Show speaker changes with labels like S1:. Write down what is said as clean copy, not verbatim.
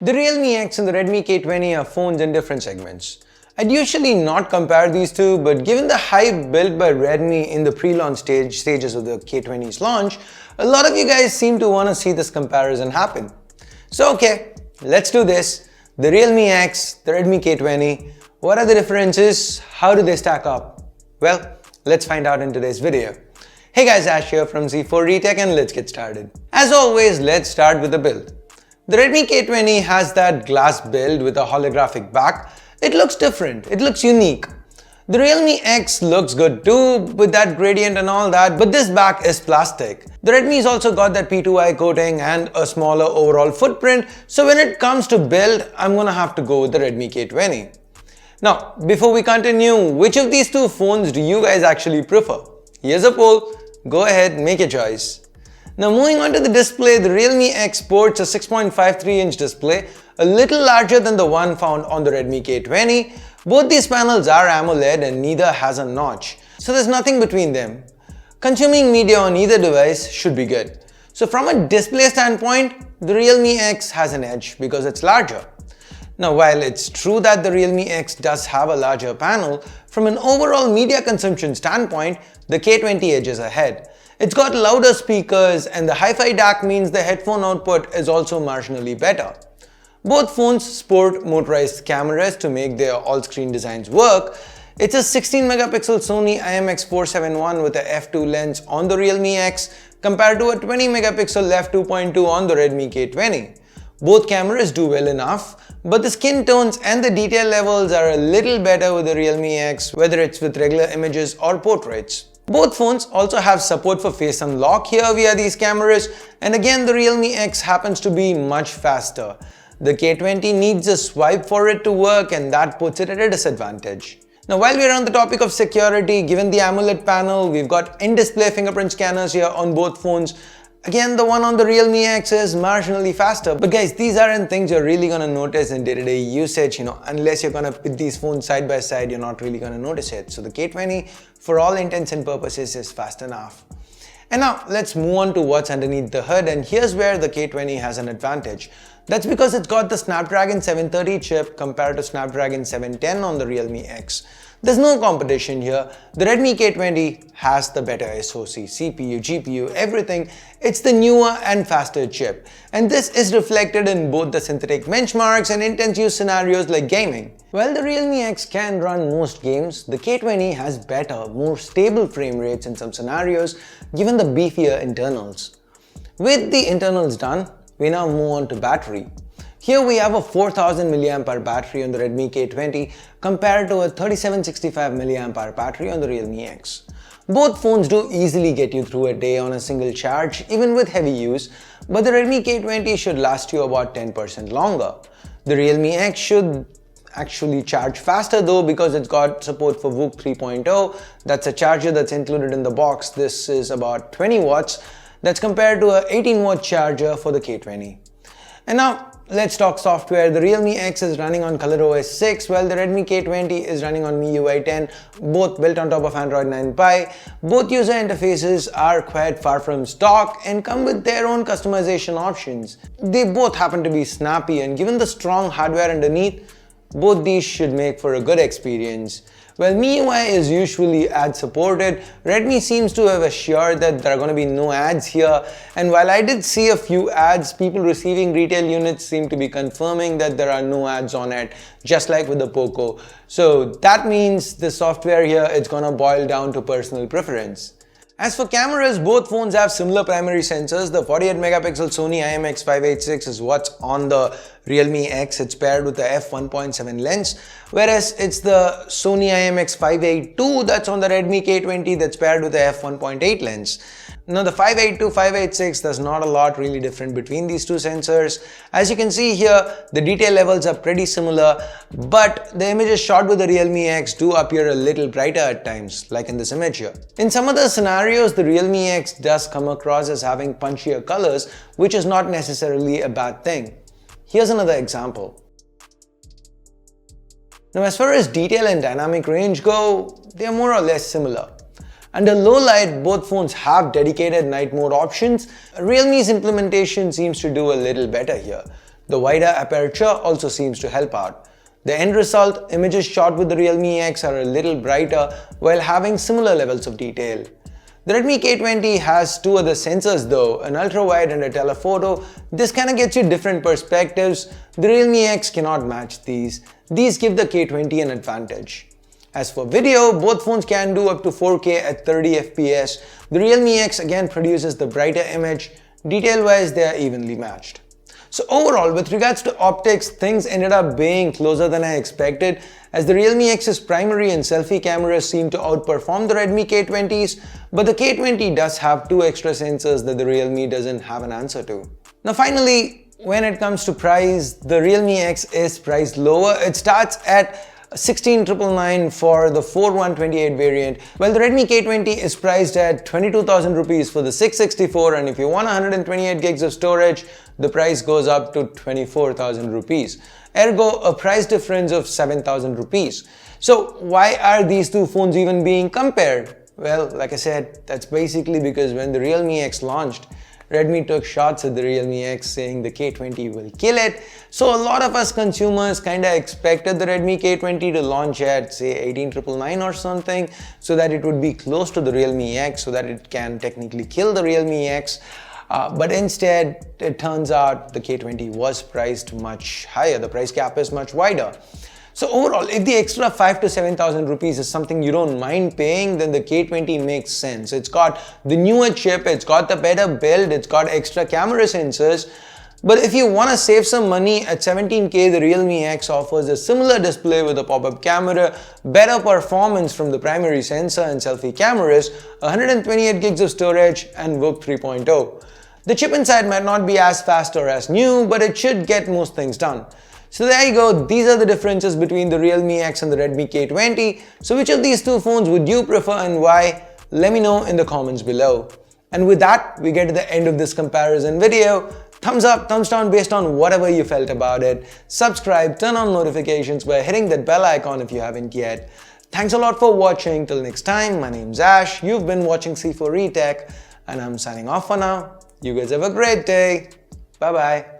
S1: The Realme X and the Redmi K20 are phones in different segments. I'd usually not compare these two, but given the hype built by Redmi in the pre-launch stages of the K20's launch, a lot of you guys seem to want to see this comparison happen. So okay, let's do this. The Realme X, the Redmi K20, what are the differences? How do they stack up? Well, let's find out in today's video. Hey guys, Ash here from Z4Retech and let's get started. As always, let's start with the build. The Redmi K20 has that glass build with a holographic back. It looks different, it looks unique. The Realme X looks good too with that gradient and all that, but this back is plastic. The Redmi's also got that P2i coating and a smaller overall footprint, so when it comes to build, I'm gonna have to go with the Redmi K20. Now, before we continue, which of these two phones do you guys actually prefer? Here's a poll, go ahead, make your choice. Now moving on to the display, the Realme X sports a 6.53-inch display, a little larger than the one found on the Redmi K20. Both these panels are AMOLED and neither has a notch, so there's nothing between them. Consuming media on either device should be good. So from a display standpoint, the Realme X has an edge because it's larger. Now while it's true that the Realme X does have a larger panel, from an overall media consumption standpoint, the K20 edges ahead. It's got louder speakers and the Hi-Fi DAC means the headphone output is also marginally better. Both phones sport motorized cameras to make their all-screen designs work. It's a 16-megapixel Sony IMX471 with a f2 lens on the Realme X compared to a 20-megapixel f2.2 on the Redmi K20. Both cameras do well enough, but the skin tones and the detail levels are a little better with the Realme X, whether it's with regular images or portraits. Both phones also have support for Face Unlock here via these cameras, and again the Realme X happens to be much faster. The K20 needs a swipe for it to work and that puts it at a disadvantage. Now while we're on the topic of security, given the AMOLED panel, we've got in-display fingerprint scanners here on both phones. Again, the one on the Realme X is marginally faster, but guys, these aren't things you're really gonna notice in day-to-day usage, unless you're gonna put these phones side by side, you're not really gonna notice it. So the K20, for all intents and purposes, is fast enough. And now, let's move on to what's underneath the hood, and here's where the K20 has an advantage. That's because it's got the Snapdragon 730 chip compared to Snapdragon 710 on the Realme X. There's no competition here. The Redmi K20 has the better SoC, CPU, GPU, everything. It's the newer and faster chip. And this is reflected in both the synthetic benchmarks and intense use scenarios like gaming. While the Realme X can run most games, the K20 has better, more stable frame rates in some scenarios given the beefier internals. With the internals done, we now move on to battery. Here we have a 4000 mAh battery on the Redmi K20 compared to a 3765 mAh battery on the Realme X. Both phones do easily get you through a day on a single charge, even with heavy use, but the Redmi K20 should last you about 10% longer. The Realme X should actually charge faster though because it's got support for VOOC 3.0. That's a charger that's included in the box. This is about 20 watts. That's compared to a 18-watt charger for the K20. And now, let's talk software. The Realme X is running on ColorOS 6 while the Redmi K20 is running on MIUI 10, both built on top of Android 9 Pie. Both user interfaces are quite far from stock and come with their own customization options. They both happen to be snappy, and given the strong hardware underneath, both these should make for a good experience. While MIUI is usually ad supported, Redmi seems to have assured that there are going to be no ads here, and while I did see a few ads, people receiving retail units seem to be confirming that there are no ads on it, just like with the Poco. So that means the software here is going to boil down to personal preference. As for cameras, both phones have similar primary sensors. The 48-megapixel Sony IMX586 is what's on the Realme X. It's paired with the f1.7 lens, whereas it's the Sony IMX582 that's on the Redmi K20 that's paired with the f1.8 lens. Now the 582, 586, there's not a lot really different between these two sensors. As you can see here, the detail levels are pretty similar, but the images shot with the Realme X do appear a little brighter at times, like in this image here. In some other scenarios, the Realme X does come across as having punchier colors, which is not necessarily a bad thing. Here's another example. Now as far as detail and dynamic range go, they are more or less similar. Under low light, both phones have dedicated night mode options. Realme's implementation seems to do a little better here. The wider aperture also seems to help out. The end result, images shot with the Realme X are a little brighter while having similar levels of detail. The Redmi K20 has two other sensors though, an ultra-wide and a telephoto. This kinda gets you different perspectives. The Realme X cannot match these. These give the K20 an advantage. As for video, both phones can do up to 4K at 30 FPS. The Realme X again produces the brighter image. Detail-wise, they are evenly matched. So overall, with regards to optics, things ended up being closer than I expected, as the Realme X's primary and selfie cameras seem to outperform the Redmi K20s, but the K20 does have two extra sensors that the Realme doesn't have an answer to. Now finally, when it comes to price, the Realme X is priced lower. It starts at 16,999 for the 4128 variant, while the Redmi K20 is priced at 22,000 rupees for the 664, and if you want 128 gigs of storage, the price goes up to 24,000 rupees. Ergo, a price difference of 7,000 rupees. So why are these two phones even being compared? Well, like I said, that's basically because when the Realme X launched, Redmi took shots at the Realme X saying the K20 will kill it. So a lot of us consumers kinda expected the Redmi K20 to launch at say 18,999 or something, so that it would be close to the Realme X, so that it can technically kill the Realme X. But instead, it turns out the K20 was priced much higher. The price gap is much wider. So overall, if the extra 5,000 to 7,000 rupees is something you don't mind paying, then the K20 makes sense. It's got the newer chip, it's got the better build, it's got extra camera sensors. But if you want to save some money, at 17K, the Realme X offers a similar display with a pop-up camera, better performance from the primary sensor and selfie cameras, 128 gigs of storage, and VOOC 3.0. The chip inside might not be as fast or as new, but it should get most things done. So there you go, these are the differences between the Realme X and the Redmi K20. So which of these two phones would you prefer and why? Let me know in the comments below. And with that, we get to the end of this comparison video. Thumbs up, thumbs down based on whatever you felt about it. Subscribe, turn on notifications by hitting that bell icon if you haven't yet. Thanks a lot for watching. Till next time, my name's Ash. You've been watching C4E Tech, and I'm signing off for now. You guys have a great day. Bye bye.